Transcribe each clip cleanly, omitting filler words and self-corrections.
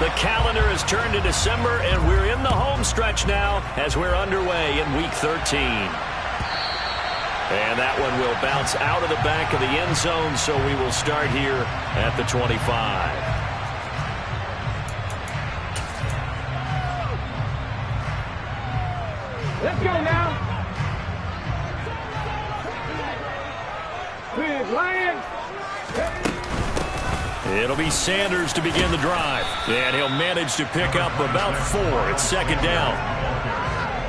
The calendar has turned to December, and we're in the home stretch now as we're underway in Week 13. And that one will bounce out of the back of the end zone, so we will start here at the 25. Let's go now. Lions. It'll be Sanders to begin the drive. And he'll manage to pick up about 4. It's second down.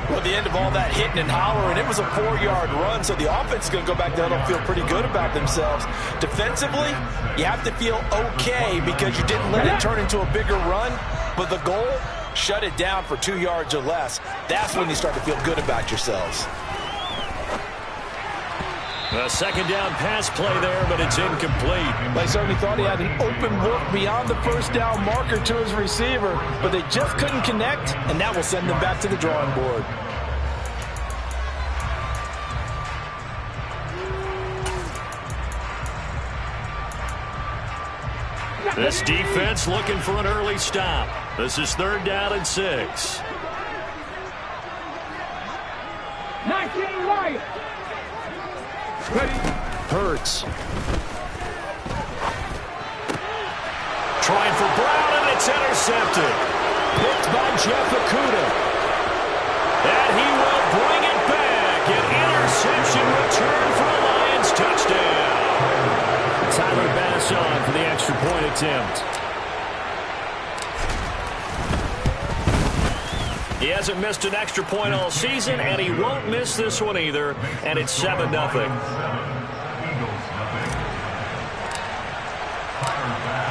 Well, at the end of all that hitting and hollering, it was a 4-yard run, so the offense is going to go back there and feel pretty good about themselves. Defensively, you have to feel okay because you didn't let it turn into a bigger run, but the goal, shut it down for 2 yards or less. That's when you start to feel good about yourselves. A second down pass play there, but it's incomplete. They certainly thought he had an open look beyond the first down marker to his receiver, but they just couldn't connect, and that will send them back to the drawing board. This defense looking for an early stop. This is 3rd down and 6. 19 Lions. Ready. Hurts. Trying for Brown, and it's intercepted. Picked by Jeff Okudah. And he will bring it back. An interception return for a Lions touchdown. Tyler Bass on for the extra point attempt. He hasn't missed an extra point all season, and he won't miss this one either, and it's 7-0.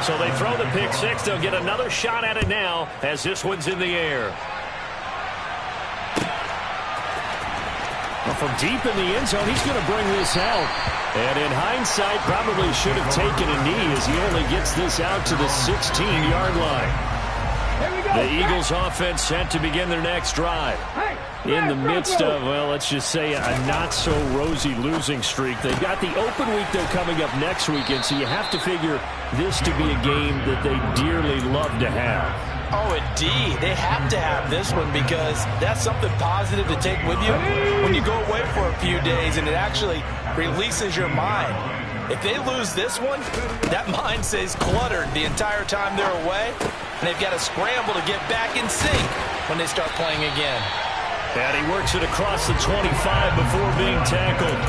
So they throw the pick six. They'll get another shot at it now as this one's in the air. Well, from deep in the end zone, he's going to bring this out. And in hindsight, probably should have taken a knee as he only gets this out to the 16-yard line. The Eagles offense set to begin their next drive. In the midst of, well, let's just say a not-so-rosy losing streak. They've got the open week, though, coming up next weekend, so you have to figure this to be a game that they dearly love to have. Oh, indeed. They have to have this one because that's something positive to take with you when you go away for a few days, and it actually releases your mind. If they lose this one, that mind stays cluttered the entire time they're away, and they've got to scramble to get back in sync when they start playing again. And he works it across the 25 before being tackled.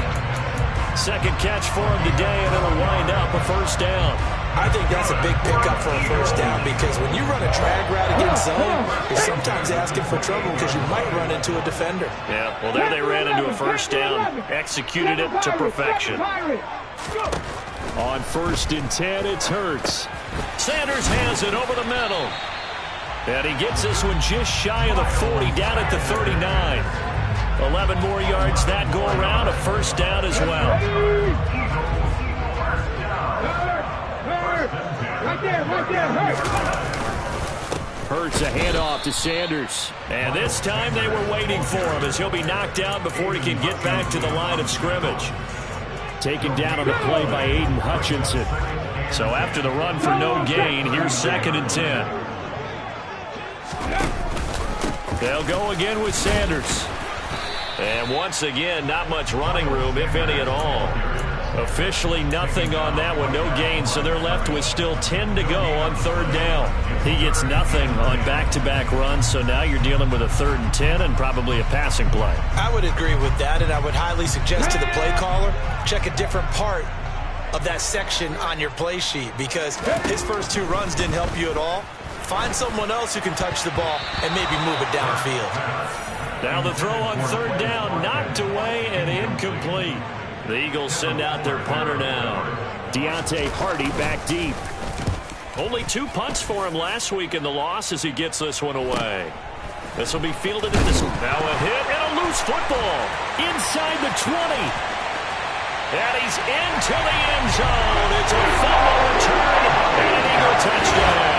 Second catch for him today, and it'll wind up a first down. I think that's a big pickup for a first down because when you run a drag route against zone, you're sometimes asking for trouble because you might run into a defender. Yeah, well, there they ran into a first down, executed it to perfection. On 1st and 10, it's Hurts. Sanders has it over the middle. And he gets this one just shy of the 40, down at the 39. 11 more yards that go around, a first down as well. Right there, Hurts a handoff to Sanders. And this time they were waiting for him as he'll be knocked down before he can get back to the line of scrimmage. Taken down on the play by Aiden Hutchinson. So after the run for no gain, here's 2nd and 10. They'll go again with Sanders. And once again, not much running room, if any at all. Officially nothing on that one, no gain, so they're left with still 10 to go on 3rd down. He gets nothing on back-to-back runs, so now you're dealing with a 3rd and 10 and probably a passing play. I would agree with that, and I would highly suggest to the play caller, check a different part of that section on your play sheet because his first 2 runs didn't help you at all. Find someone else who can touch the ball and maybe move it downfield. Now the throw on 3rd down, knocked away and incomplete. The Eagles send out their punter now. Deontay Hardy back deep. Only 2 punts for him last week in the loss as he gets this one away. This will be fielded in this. Now a hit and a loose football inside the 20. And he's into the end zone. It's a fumble return and an Eagle touchdown.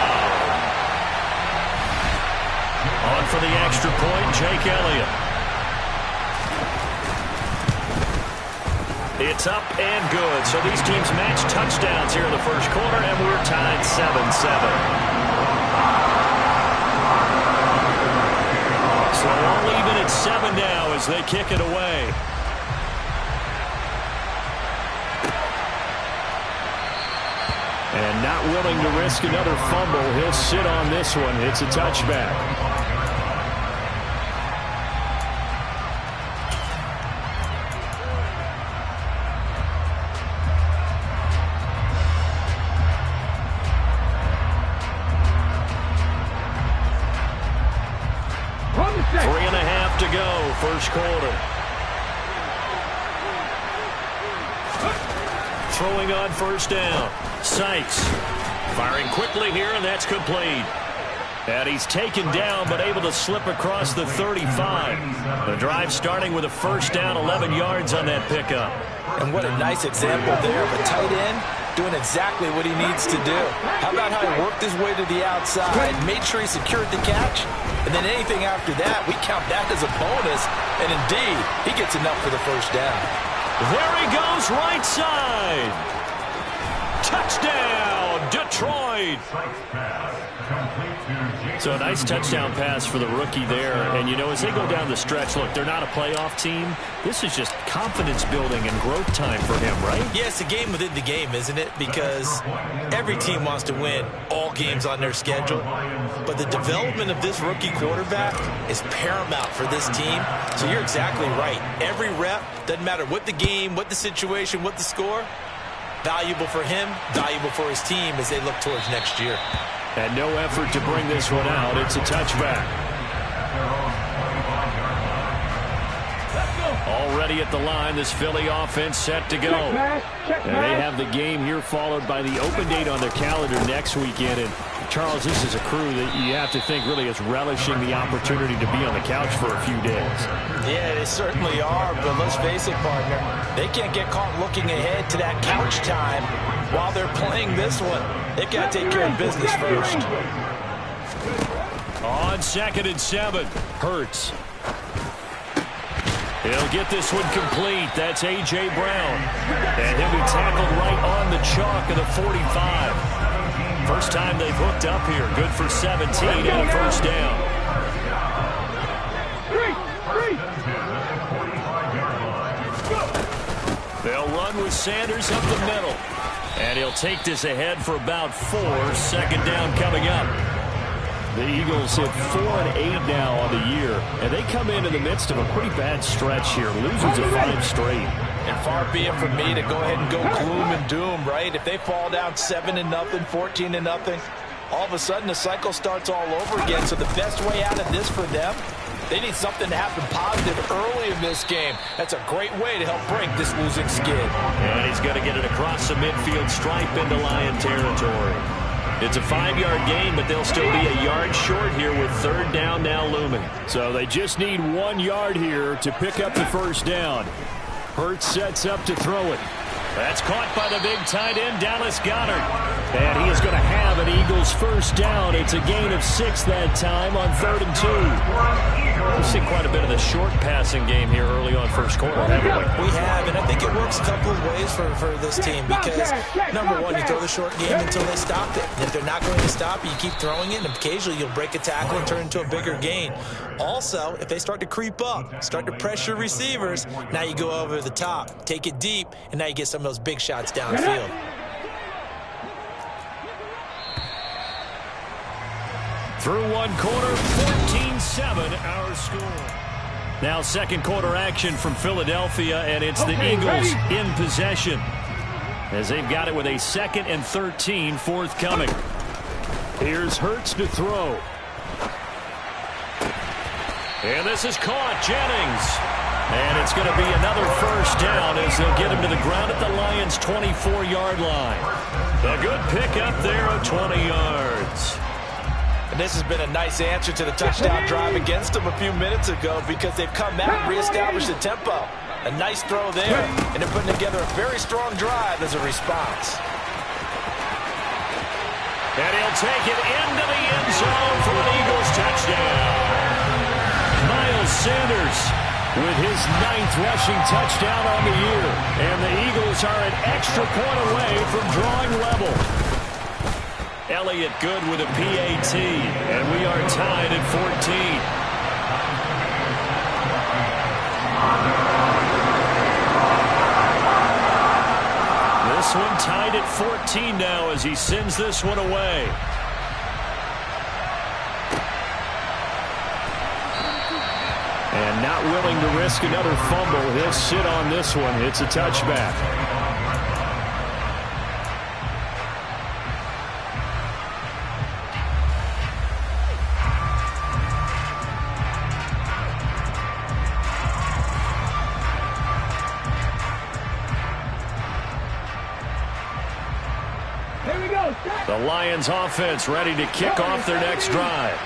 On for the extra point, Jake Elliott. It's up and good. So these teams match touchdowns here in the first quarter, and we're tied 7-7. So all even at 7 now as they kick it away. And not willing to risk another fumble. He'll sit on this one. It's a touchback. First quarter. Throwing on first down. Sykes firing quickly here, and that's complete. And he's taken down, but able to slip across the 35. The drive starting with a first down, 11 yards on that pickup. And what a nice example there of a tight end doing exactly what he needs to do. How about how he worked his way to the outside, made sure he secured the catch, and then anything after that, we count that as a bonus. And indeed, he gets enough for the first down. There he goes, right side. Touchdown, Detroit. So a nice touchdown pass for the rookie there. And, you know, as they go down the stretch, look, they're not a playoff team. This is just confidence building and growth time for him, right? Yeah, it's a game within the game, isn't it? Because every team wants to win all games on their schedule. But the development of this rookie quarterback is paramount for this team. So you're exactly right. Every rep, doesn't matter what the game, what the situation, what the score, valuable for him, valuable for his team as they look towards next year. And no effort to bring this one out. It's a touchback. Already at the line, this Philly offense set to go. And they have the game here followed by the open date on their calendar next weekend. And Charles, this is a crew that you have to think really is relishing the opportunity to be on the couch for a few days. Yeah, they certainly are, but let's face it, partner. They can't get caught looking ahead to that couch time while they're playing this one. They've got to take care of business first. On 2nd and 7, Hurts. He'll get this one complete. That's A.J. Brown. And he'll be tackled right on the chalk of the 45. First time they've hooked up here. Good for 17 and a first down. They'll run with Sanders up the middle. And he'll take this ahead for about 4. 2nd down coming up. The Eagles hit 4 and 8 now on the year. And they come in the midst of a pretty bad stretch here. Losing to 5 straight. And far be it from me to go ahead and go gloom and doom, right? If they fall down 7-0, 14-0, all of a sudden the cycle starts all over again. So the best way out of this for them, they need something to happen positive early in this game. That's a great way to help break this losing skid. And he's going to get it across the midfield stripe into Lion territory. It's a 5-yard gain, but they'll still be a yard short here with 3rd down now looming. So they just need 1 yard here to pick up the first down. Hurts sets up to throw it. That's caught by the big tight end, Dallas Goedert. And he is going to have an Eagles first down. It's a gain of 6 that time on 3rd and 2. We've seen quite a bit of the short passing game here early on first quarter, haven't we? We have, and I think it works a couple of ways for this team because, number one, you throw the short game until they stop it. And if they're not going to stop it, you keep throwing it, and occasionally you'll break a tackle and turn into a bigger gain. Also, if they start to creep up, start to pressure receivers, now you go over the top, take it deep, and now you get some of those big shots downfield. Through 1 quarter, 14-7 our score. Now 2nd quarter action from Philadelphia, and it's the Eagles in possession as they've got it with a 2nd and 13 forthcoming. Here's Hurts to throw. And this is caught. Jennings. And it's going to be another first down as they'll get him to the ground at the Lions' 24-yard line. A good pickup there of 20 yards. And this has been a nice answer to the touchdown drive against them a few minutes ago because they've come out and reestablished the tempo. A nice throw there, and they're putting together a very strong drive as a response. And he'll take it into the end zone for an Eagles touchdown. Miles Sanders with his 9th rushing touchdown on the year. And the Eagles are an extra point away from drawing level. Elliott good with a PAT, and we are tied at 14. This one tied at 14 now as he sends this one away. And not willing to risk another fumble. He'll sit on this one. It's a touchback. The Lions offense ready to kick off their next drive.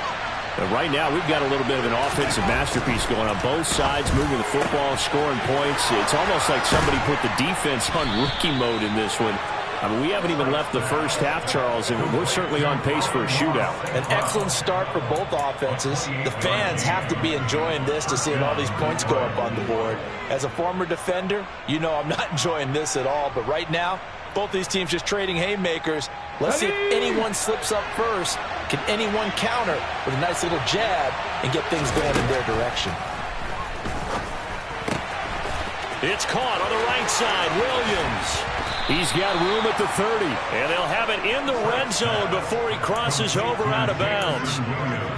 And right now we've got a little bit of an offensive masterpiece going on both sides, moving the football, scoring points. It's almost like somebody put the defense on rookie mode in this one. I mean, we haven't even left the first half, Charles, and we're certainly on pace for a shootout. An excellent start for both offenses. The fans have to be enjoying this to see all these points go up on the board. As a former defender, you know I'm not enjoying this at all, but right now, both these teams just trading haymakers. Let's see if anyone slips up first. Can anyone counter with a nice little jab and get things going in their direction? It's caught on the right side. Williams. He's got room at the 30. And they'll have it in the red zone before he crosses over out of bounds.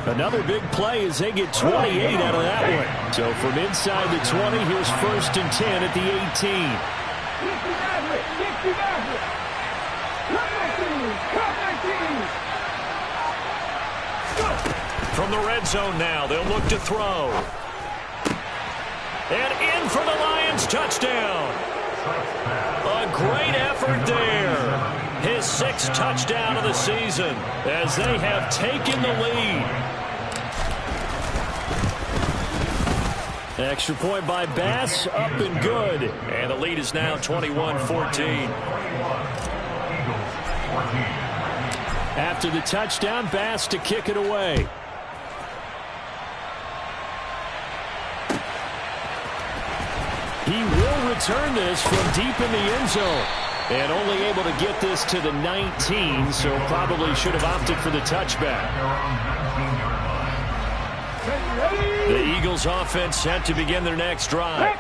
Another big play as they get 28 out of that one. So from inside the 20, here's 1st and 10 at the 18. From the red zone now, they'll look to throw. And in for the Lions touchdown. A great effort there. His 6th touchdown of the season as they have taken the lead. Extra point by Bass, up and good. And the lead is now 21-14. After the touchdown, Bass to kick it away. He will return this from deep in the end zone. And only able to get this to the 19, so probably should have opted for the touchback. The Eagles offense set to begin their next drive.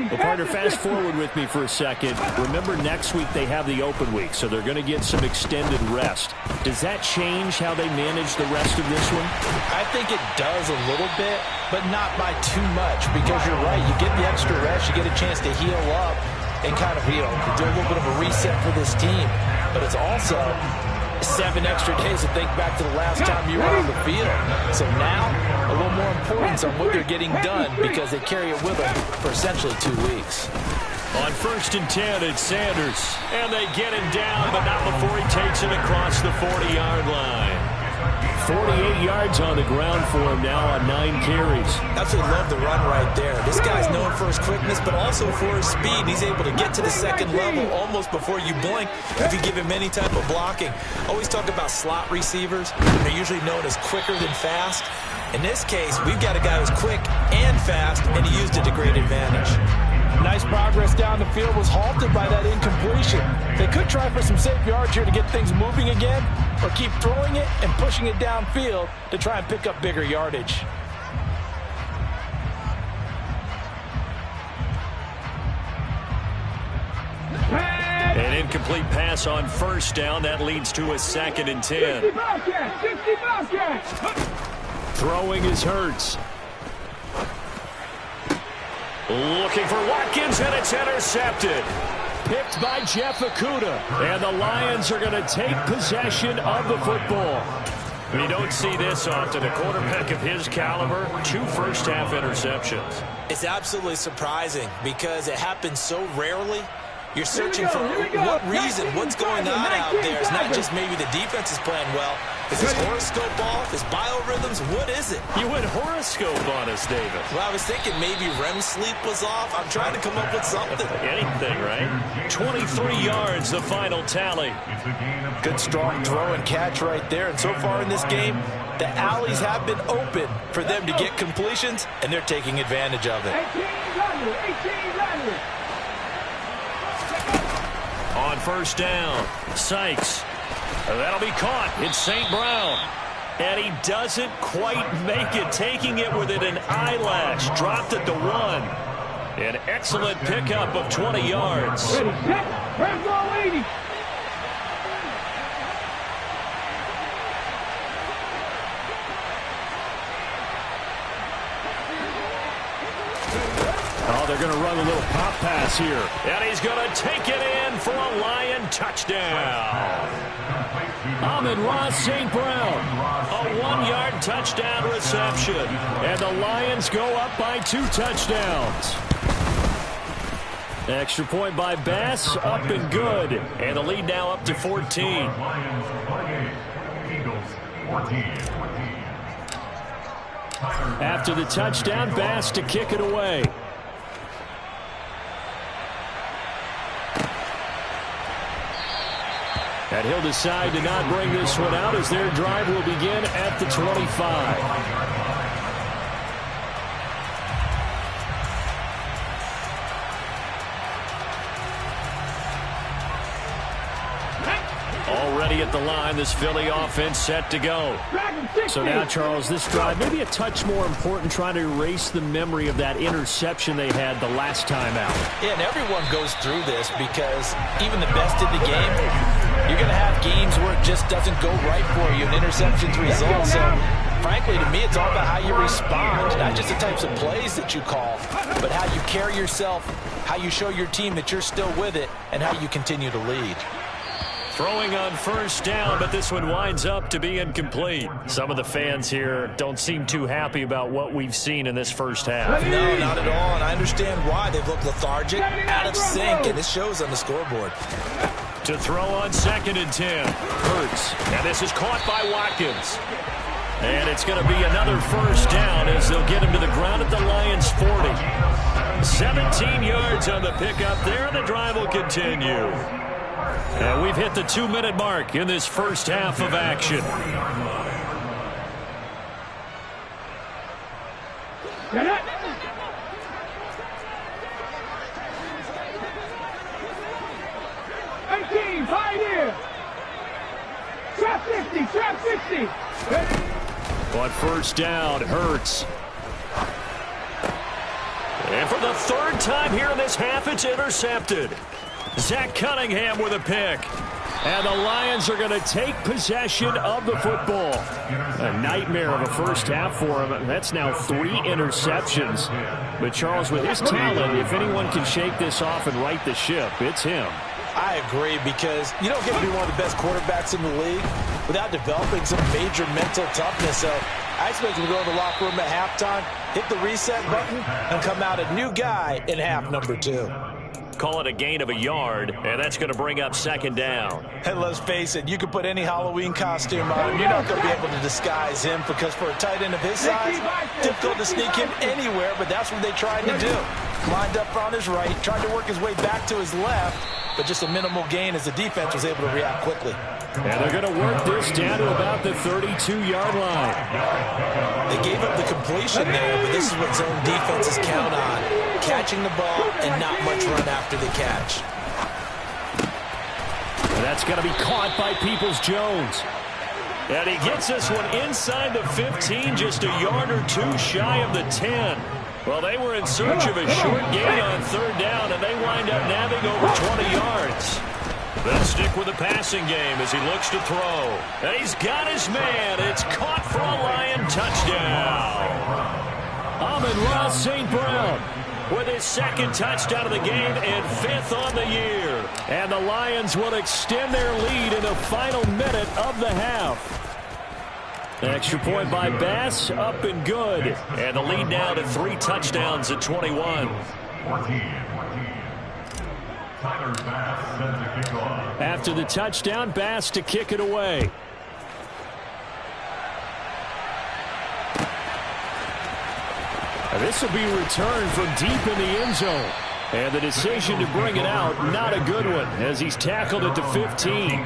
Well, partner, fast forward with me for a second. Remember, next week they have the open week, so they're going to get some extended rest. Does that change how they manage the rest of this one? I think it does a little bit, but not by too much, because you're right. You get the extra rest, you get a chance to heal up and kind of, do a little bit of a reset for this team. But it's also 7 extra days to think back to the last time you were on the field. So now, a little more importance on what they're getting done because they carry it with them for essentially 2 weeks. On 1st and 10, it's Sanders. And they get him down, but not before he takes it across the 40-yard line. 48 yards on the ground for him now on 9 carries. Absolutely love the run right there. This guy's known for his quickness, but also for his speed. He's able to get to the second level almost before you blink if you give him any type of blocking. Always talk about slot receivers. They're usually known as quicker than fast. In this case, we've got a guy who's quick and fast, and he used it to great advantage. Nice progress down the field, was halted by that incompletion. They could try for some safe yards here to get things moving again, or keep throwing it and pushing it downfield to try and pick up bigger yardage. An incomplete pass on 1st down. That leads to a 2nd and 10. Throwing is Hurts. Looking for Watkins, and it's intercepted. Picked by Jeff Okudah. And the Lions are going to take possession of the football. You don't see this often. A quarterback of his caliber, 2 first-half interceptions. It's absolutely surprising because it happens so rarely. You're searching for what reason, what's going on out there. It's not just maybe the defense is playing well. Is his horoscope off? His biorhythms? What is it? You went horoscope on us, David. Well, I was thinking maybe REM sleep was off. I'm trying to come up with something. Anything, right? 23 yards, the final tally. Good strong throw and catch right there. And so far in this game, the alleys have been open for them to get completions, and they're taking advantage of it. 18 On 1st down, Sykes. That'll be caught. It's St. Brown. And he doesn't quite make it, taking it within an eyelash. Dropped at the 1. An excellent pickup of 20 yards. Ready, set, first ball 80. Oh, they're going to run a little pop pass here. And he's going to take it in for a Lion touchdown. Amon-Ra St. Brown. A 1-yard touchdown reception. And the Lions go up by 2 touchdowns. Extra point by Bass, up and good. And the lead now up to 14. After the touchdown, Bass to kick it away. And he'll decide to not bring this one out as their drive will begin at the 25. Already at the line, this Philly offense set to go. So now, Charles, this drive maybe a touch more important, trying to erase the memory of that interception they had the last time out. Yeah, and everyone goes through this because even the best in the game, you're going to have games where it just doesn't go right for you, and interceptions result. So, frankly, to me, it's all about how you respond, not just the types of plays that you call, but how you carry yourself, how you show your team that you're still with it, and how you continue to lead. Throwing on first down, but this one winds up to be incomplete. Some of the fans here don't seem too happy about what we've seen in this first half. No, not at all, and I understand why. They've looked lethargic, out of sync, and it shows on the scoreboard. To throw on 2nd and 10. Hurts. And this is caught by Watkins. And it's going to be another first down as they'll get him to the ground at the Lions' 40. 17 yards on the pickup there, and the drive will continue. And we've hit the 2-minute mark in this first half of action. Get it. Five here. Trap 50, trap 50. On first down, Hurts. And for the 3rd time here in this half, it's intercepted. Zach Cunningham with a pick. And the Lions are going to take possession of the football. A nightmare of a first half for him. That's now 3 interceptions. But Charles, with his talent, if anyone can shake this off and right the ship, it's him. I agree, because you don't get to be one of the best quarterbacks in the league without developing some major mental toughness. So I expect him to go to the locker room at halftime, hit the reset button, and come out a new guy in half number 2. Call it a gain of a yard, and that's going to bring up 2nd down. And let's face it, you can put any Halloween costume on. You're not going to be able to disguise him, because for a tight end of his size, difficult to sneak him anywhere, but that's what they tried to do. Lined up on his right, tried to work his way back to his left, but just a minimal gain as the defense was able to react quickly. And they're going to work this down to about the 32-yard line. They gave up the completion there, but this is what zone defenses count on. Catching the ball and not much run after the catch. And that's going to be caught by Peoples-Jones. And he gets this one inside the 15, just a yard or 2 shy of the 10. Well, they were in search of a short gain on 3rd down, and they wind up nabbing over 20 yards. They'll stick with the passing game as he looks to throw. And he's got his man. It's caught for a Lion touchdown. Amon-Ra St. Brown with his 2nd touchdown of the game and 5th on the year. And the Lions will extend their lead in the final minute of the half. Extra point by Bass, up and good. And the lead now to 3 touchdowns at 21. After the touchdown, Bass to kick it away. This will be returned from deep in the end zone. And the decision to bring it out, not a good one, as he's tackled at the 15.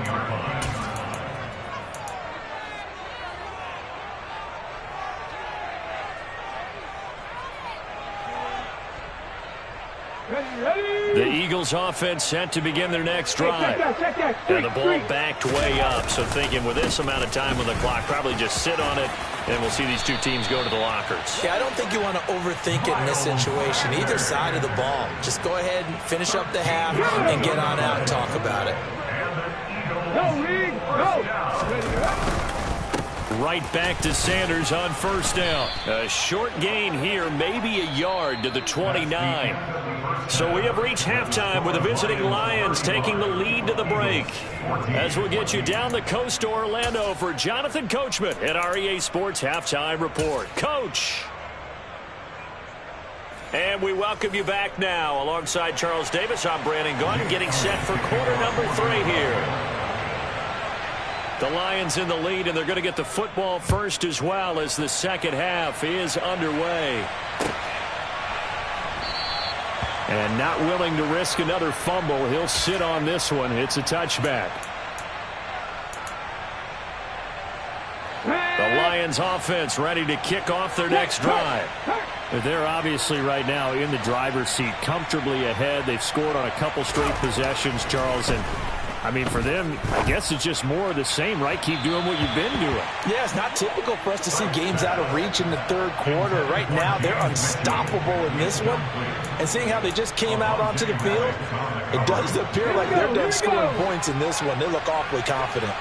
The Eagles Eagles offense set to begin their next drive. And the ball backed way up, so thinking with this amount of time on the clock, probably just sit on it, and we'll see these two teams go to the lockers. Yeah, I don't think you want to overthink it in this situation. Either side of the ball. Just go ahead and finish up the half and get on out and talk about it. Go, Reed, go. Right back to Sanders on first down. A short gain here, maybe a yard to the 29. So we have reached halftime with the visiting Lions taking the lead to the break. As we'll get you down the coast to Orlando for Jonathan Coachman at our EA Sports Halftime Report. Coach! And we welcome you back now. Alongside Charles Davis, I'm Brandon Gaudin, getting set for quarter number 3 here. The Lions in the lead, and they're going to get the football first as well as the second half is underway. And not willing to risk another fumble. He'll sit on this one. It's a touchback. The Lions offense ready to kick off their next drive. They're obviously right now in the driver's seat, comfortably ahead. They've scored on a couple straight possessions, Charles, and I mean, for them, I guess it's just more of the same, right? Keep doing what you've been doing. Yeah, it's not typical for us to see games out of reach in the third quarter. Right now, they're unstoppable in this one. And seeing how they just came out onto the field, it does appear like they're done scoring points in this one. They look awfully confident.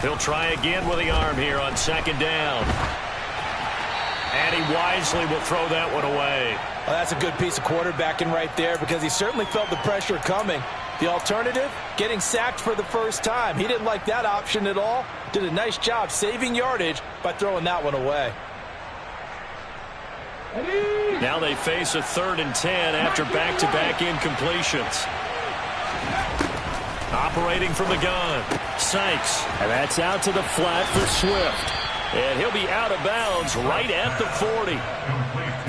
He'll try again with the arm here on second down. And he wisely will throw that one away. Well, that's a good piece of quarterbacking right there because he certainly felt the pressure coming. The alternative, getting sacked for the first time. He didn't like that option at all. Did a nice job saving yardage by throwing that one away. Now they face a 3rd and 10 after back-to-back incompletions. Operating from the gun, Sykes. And that's out to the flat for Swift. And he'll be out of bounds right at the 40.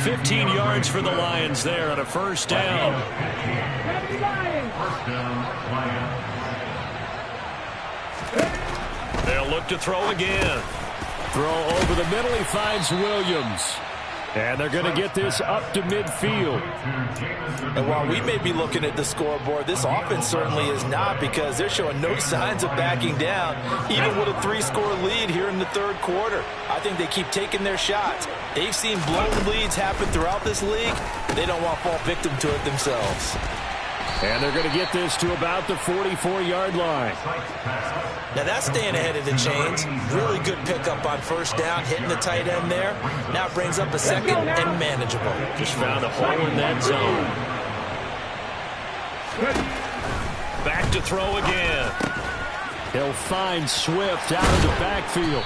15 yards for the Lions there on a first down. They'll look to throw again. Throw over the middle. He finds Williams. And they're going to get this up to midfield. And while we may be looking at the scoreboard, this offense certainly is not because they're showing no signs of backing down, even with a 3-score lead here in the third quarter. I think they keep taking their shots. They've seen blown leads happen throughout this league. They don't want to fall victim to it themselves. And they're going to get this to about the 44-yard line. Now that's staying ahead of the chains. Really good pickup on first down, hitting the tight end there. Now it brings up a second and manageable. Just found a hole in that zone. Back to throw again. He'll find Swift out of the backfield.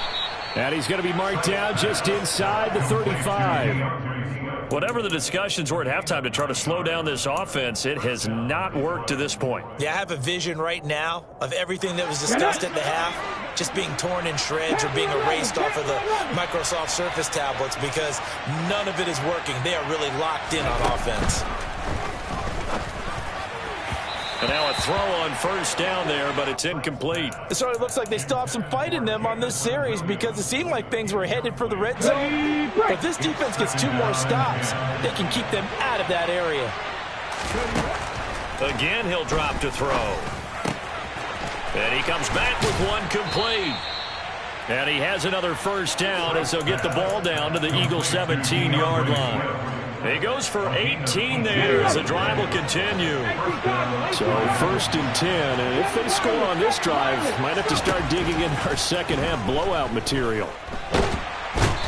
And he's going to be marked down just inside the 35. Whatever the discussions were at halftime to try to slow down this offense, it has not worked to this point. Yeah, I have a vision right now of everything that was discussed at the half just being torn in shreds or being erased off of the Microsoft Surface tablets because none of it is working. They are really locked in on offense. And now a throw on first down there, but it's incomplete. It sort of looks like they still have some fight in them on this series because it seemed like things were headed for the red zone. If this defense gets 2 more stops, they can keep them out of that area. Again, he'll drop to throw. And he comes back with one complete. And he has another first down as they'll get the ball down to the Eagles' 17-yard line. He goes for 18 there as the drive will continue. So 1st and 10, and if they score on this drive, might have to start digging in our second half blowout material.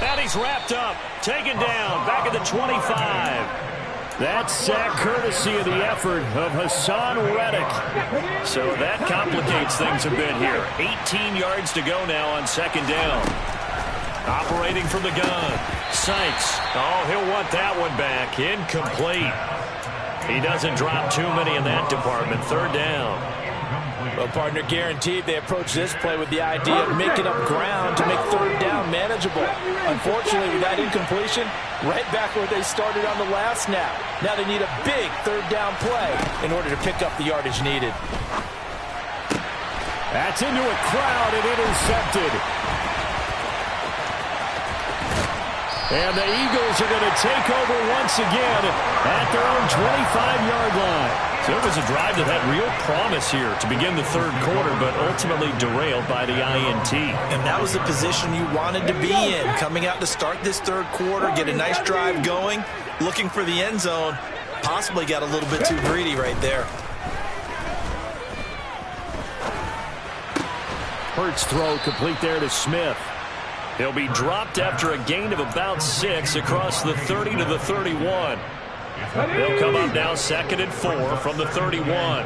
And he's wrapped up, taken down, back at the 25. That sack courtesy of the effort of Hassan Reddick. So that complicates things a bit here. 18 yards to go now on second down. Operating from the gun, Sykes. Oh, he'll want that one back. Incomplete. He doesn't drop too many in that department. 3rd down. Well, partner, guaranteed they approach this play with the idea of making up ground to make 3rd down manageable. Unfortunately, with that incompletion, right back where they started on the last snap. Now they need a big 3rd down play in order to pick up the yardage needed. That's into a crowd and intercepted. And the Eagles are going to take over once again at their own 25-yard line. So it was a drive that had real promise here to begin the third quarter, but ultimately derailed by the INT. And that was the position you wanted to be in, coming out to start this third quarter, get a nice drive going, looking for the end zone. Possibly got a little bit too greedy right there. Hurts throw complete there to Smith. He'll be dropped after a gain of about 6 across the 30 to the 31. They'll come up now 2nd and 4 from the 31.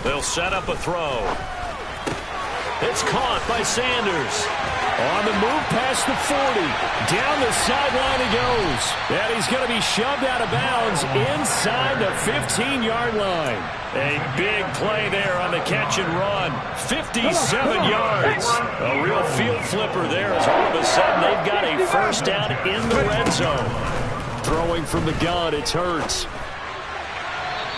They'll set up a throw. It's caught by Sanders. On the move past the 40. Down the sideline he goes. And he's going to be shoved out of bounds inside the 15-yard line. A big play there on the catch and run. 57 yards. A real field flipper there as all of a sudden they've got a first down in the red zone. Throwing from the gun, it's Hurts.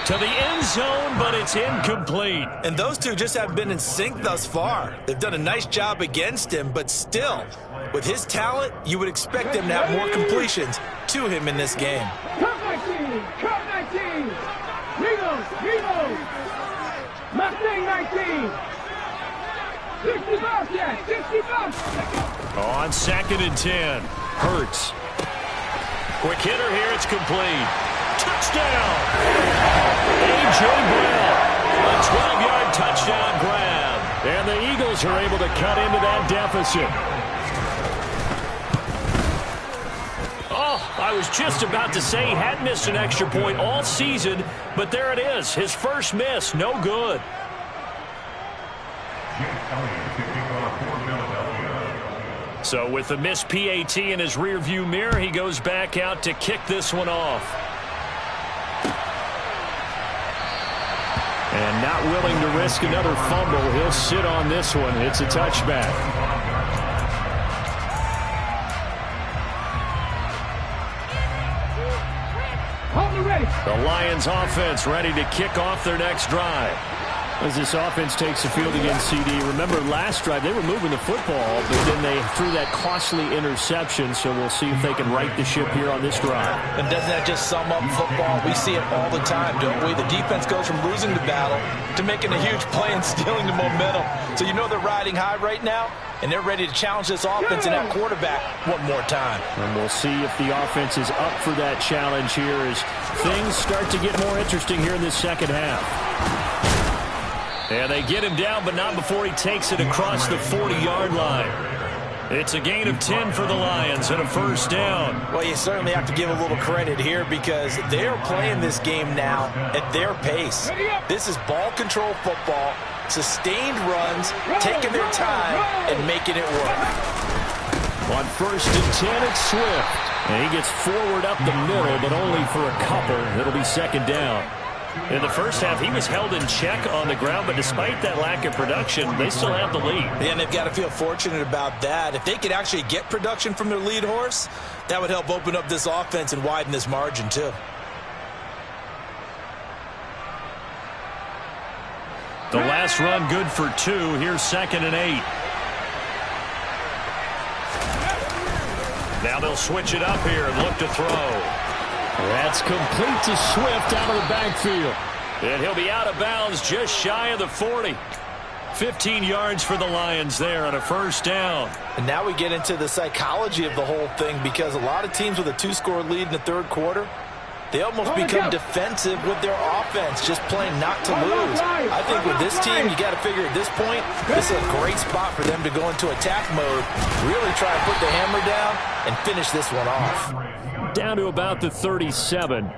To the end zone, but it's incomplete. And those two just haven't been in sync thus far. They've done a nice job against him, but still, with his talent, you would expect him to have more completions to him in this game. Cut 19! Cut 19! Reload! Mustang 19! 60 bucks, yeah! 60 bucks! On 2nd and 10, Hurts. Quick hitter here, it's complete. Touchdown! A.J. Brown, a 12-yard touchdown grab. And the Eagles are able to cut into that deficit. Oh, I was just about to say he hadn't missed an extra point all season, but there it is. His first miss, no good. So with the missed PAT in his rearview mirror, he goes back out to kick this one off. And not willing to risk another fumble, he'll sit on this one. It's a touchback. The Lions offense ready to kick off their next drive. As this offense takes the field against CD, remember last drive they were moving the football, but then they threw that costly interception, so we'll see if they can right the ship here on this drive. And doesn't that just sum up football? We see it all the time, don't we? The defense goes from losing the battle to making a huge play and stealing the momentum. So you know they're riding high right now, and they're ready to challenge this offense and that quarterback one more time. And we'll see if the offense is up for that challenge here as things start to get more interesting here in this second half. And they get him down, but not before he takes it across the 40-yard line. It's a gain of 10 for the Lions and a first down. Well, you certainly have to give a little credit here because they're playing this game now at their pace. This is ball control football, sustained runs, taking their time, and making it work. On 1st and 10, it's Swift. And he gets forward up the middle, but only for a couple. It'll be second down. In the first half, he was held in check on the ground, but despite that lack of production, they still have the lead. Yeah, and they've got to feel fortunate about that. If they could actually get production from their lead horse, that would help open up this offense and widen this margin, too. The last run good for 2. Here's 2nd and 8. Now they'll switch it up here and look to throw. That's complete to Swift out of the backfield. And he'll be out of bounds just shy of the 40. 15 yards for the Lions there on a first down. And now we get into the psychology of the whole thing because a lot of teams with a 2-score lead in the third quarter, they almost become defensive with their offense, just playing not to lose. I think with this team, you got to figure at this point, this is a great spot for them to go into attack mode, really try to put the hammer down and finish this one off. Down to about the 37.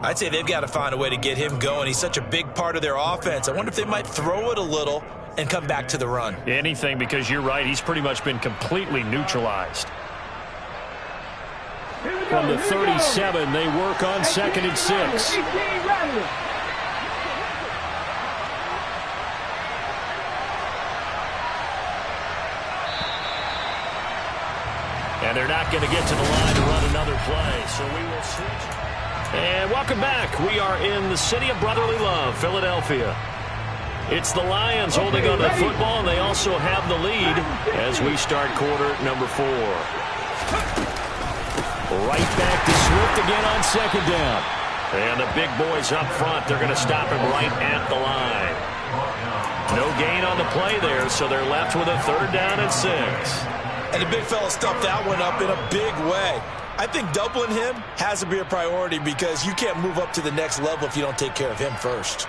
I'd say they've got to find a way to get him going. He's such a big part of their offense. I wonder if they might throw it a little and come back to the run. Anything, because you're right, he's pretty much been completely neutralized. From the 37, they work on 2nd and 6. And they're not going to get to the line to run another play, so we will switch. And welcome back. We are in the city of brotherly love, Philadelphia. It's the Lions holding on to the football, and they also have the lead as we start quarter number 4. Right back to Swift again on second down. And the big boys up front, they're going to stop him right at the line. No gain on the play there, so they're left with a 3rd down and 6. And the big fella stuffed that one up in a big way. I think doubling him has to be a priority because you can't move up to the next level if you don't take care of him first.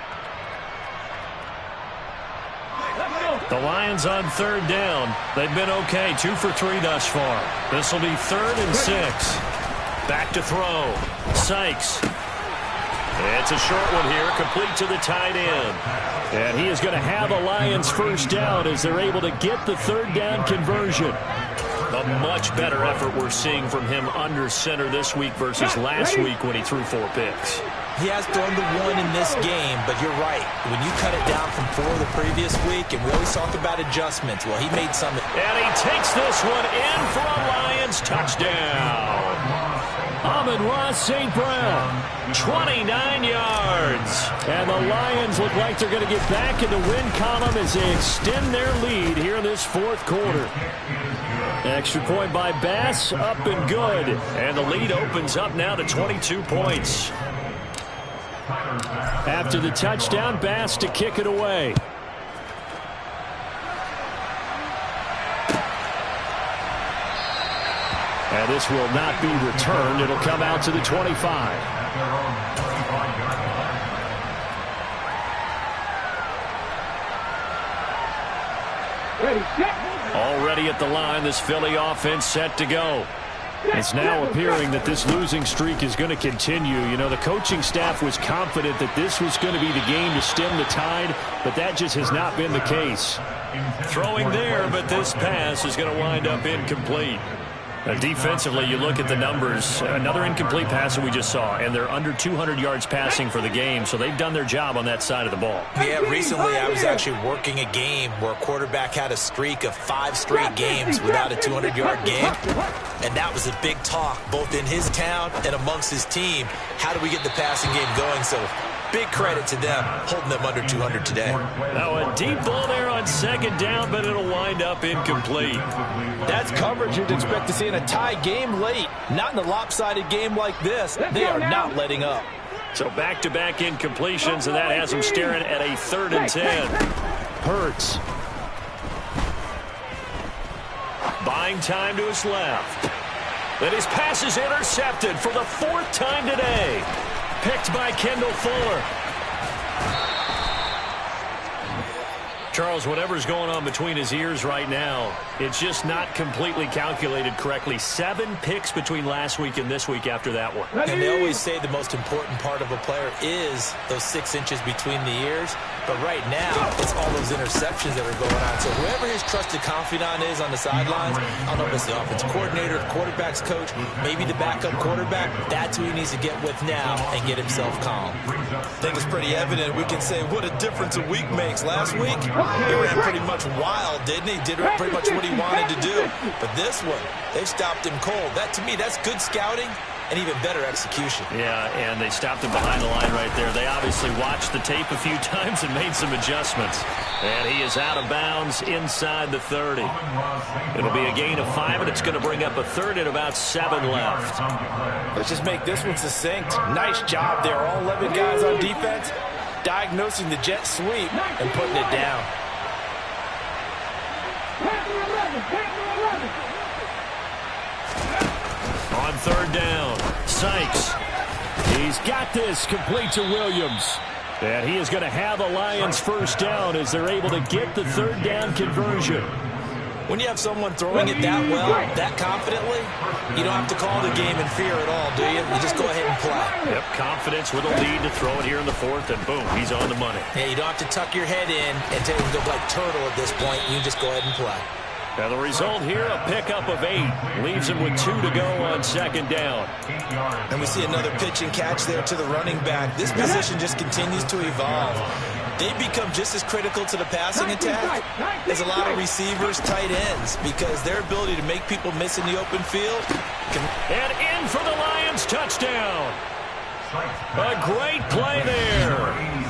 The Lions on 3rd down. They've been okay, 2 for 3 thus far. This will be 3rd and 6. Back to throw. Sykes. It's a short one here, complete to the tight end. And he is going to have a Lions 1st down as they're able to get the 3rd down conversion. A much better effort we're seeing from him under center this week versus last week when he threw 4 picks. He has thrown the 1 in this game, but you're right. When you cut it down from 4 the previous week, and we always talk about adjustments, well, he made some. And he takes this one in for a Lions touchdown. Amon-Ra St. Brown, 29 yards. And the Lions look like they're going to get back in the win column as they extend their lead here in this 4th quarter. Extra point by Bass, up and good. And the lead opens up now to 22 points. After the touchdown, Bass to kick it away. And this will not be returned. It'll come out to the 25. Ready, set. Already at the line, this Philly offense set to go. It's now appearing that this losing streak is going to continue. You know, the coaching staff was confident that this was going to be the game to stem the tide, but that just has not been the case. Throwing there, but this pass is going to wind up incomplete. Defensively, you look at the numbers. Another incomplete pass that we just saw, and they're under 200 yards passing for the game, so they've done their job on that side of the ball. Yeah, recently I was actually working a game where a quarterback had a streak of 5 straight games without a 200-yard game, and that was a big talk, both in his town and amongst his team. How do we get the passing game going? So big credit to them, holding them under 200 today. Now a deep ball there on second down, but it'll wind up incomplete. That's coverage you'd expect to see in a tie game late. Not in a lopsided game like this. They are not letting up. So back-to-back incompletions, and that has him staring at a 3rd and 10. Hurts. Buying time to his left. Then his pass is intercepted for the 4th time today. Picked by Kendall Fuller. Charles, whatever's going on between his ears right now, it's just not completely calculated correctly. 7 picks between last week and this week after that one. And they always say the most important part of a player is those 6 inches between the ears. But right now, it's all those interceptions that are going on. So whoever his trusted confidant is on the sidelines, I don't know if it's the offense coordinator, the quarterback's coach, maybe the backup quarterback, that's who he needs to get with now and get himself calm. I think it's pretty evident. We can say what a difference a week makes. Last week, he ran pretty much wild, didn't he? Did pretty much what he wanted to do. But this one, they've stopped him cold. That, to me, that's good scouting and even better execution. Yeah, and they stopped him behind the line right there. They obviously watched the tape a few times and made some adjustments. And he is out of bounds inside the 30. It'll be a gain of 5, and it's going to bring up a 3rd and about 7 left. Let's just make this one succinct. Nice job there. All 11 guys on defense diagnosing the jet sweep and putting it down. On 3rd down, Sykes. He's got this, complete to Williams. And he is going to have a Lions 1st down as they're able to get the 3rd down conversion. When you have someone throwing it that well, that confidently, you don't have to call the game in fear at all, do you? You just go ahead and play. Yep, confidence with a lead to throw it here in the 4th, and boom, he's on the money. Yeah, you don't have to tuck your head in and take it like turtle at this point. You just go ahead and play. Now the result here, a pickup of 8. Leaves him with 2 to go on 2nd down. And we see another pitch and catch there to the running back. This position just continues to evolve. They become just as critical to the passing attack as a lot of receivers, tight ends, because their ability to make people miss in the open field. And in for the Lions touchdown. A great play there.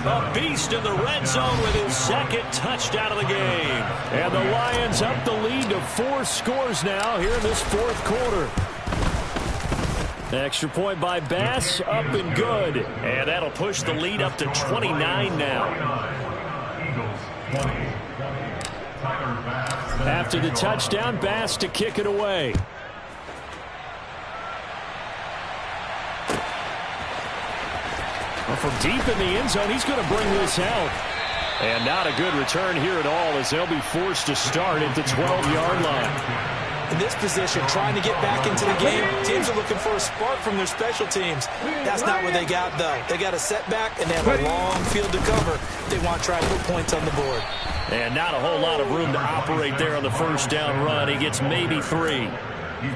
A beast in the red zone with his second touchdown of the game. And the Lions up the lead to 4 scores now here in this fourth quarter. Extra point by Bass, up and good. And that'll push the lead up to 29 now. After the touchdown, Bass to kick it away. Well, from deep in the end zone, he's going to bring this out. And not a good return here at all as they'll be forced to start at the 12-yard line. In this position, trying to get back into the game, teams are looking for a spark from their special teams. That's not what they got, though. They got a setback, and they have a long field to cover. They want to try to put points on the board. And not a whole lot of room to operate there on the first down run. He gets maybe 3.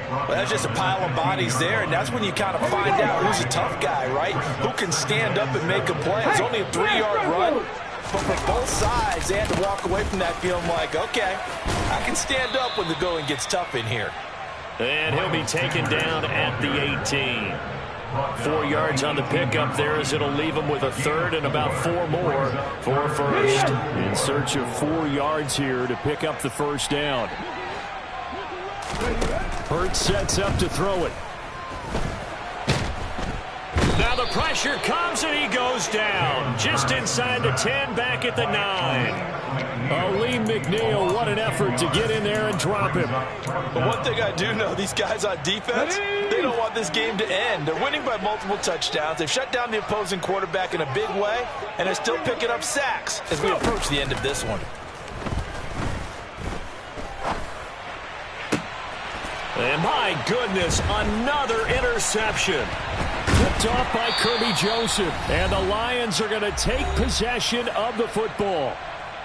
Well, that's just a pile of bodies there, and that's when you kind of find out who's a tough guy, right? Who can stand up and make a play. It's only a 3-yard run. But for both sides, they had to walk away from that feeling like, okay, I can stand up when the going gets tough in here. And he'll be taken down at the 18. 4 yards on the pickup there as it'll leave him with a third and about 4 more for first. In search of 4 yards here to pick up the first down. Hurts sets up to throw it. Now the pressure comes and he goes down. Just inside the 10, back at the 9. Lee McNeil, what an effort to get in there and drop him. But one thing I do know, these guys on defense, they don't want this game to end. They're winning by multiple touchdowns. They've shut down the opposing quarterback in a big way, and they're still picking up sacks as we approach the end of this one. And my goodness, another interception. Tipped off by Kirby Joseph. And the Lions are going to take possession of the football.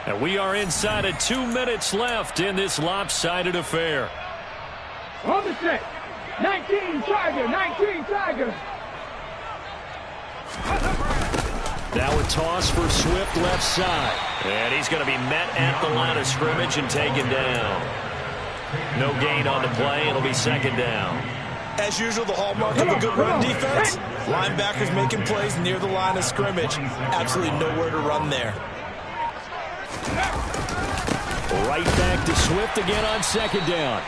And we are inside of 2 minutes left in this lopsided affair. On the set. 19 Tiger, 19 Tiger. Now a toss for Swift left side. And he's going to be met at the line of scrimmage and taken down. No gain on the play. It'll be second down. As usual, the hallmark of a good run defense, linebackers making plays near the line of scrimmage. Absolutely nowhere to run there. Right back to Swift again on second down.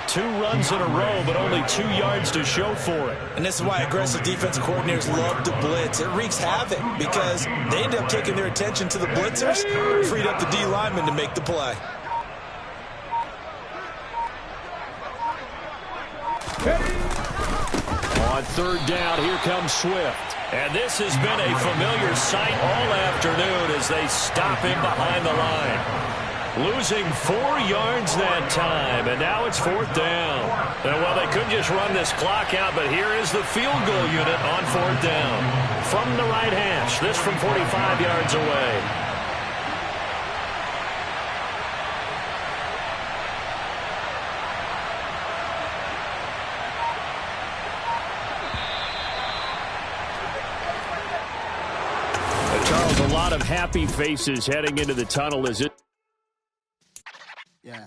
2 runs in a row, but only 2 yards to show for it. And this is why aggressive defensive coordinators love to blitz. It wreaks havoc because they end up taking their attention to the blitzers, freed up the D lineman to make the play. On third down, here comes Swift. And this has been a familiar sight all afternoon as they stop him behind the line. Losing 4 yards that time, and now it's 4th down. And well, they couldn't just run this clock out, but here is the field goal unit on 4th down. From the right hash, this from 45 yards away. Charles, a lot of happy faces heading into the tunnel, is it? Yeah.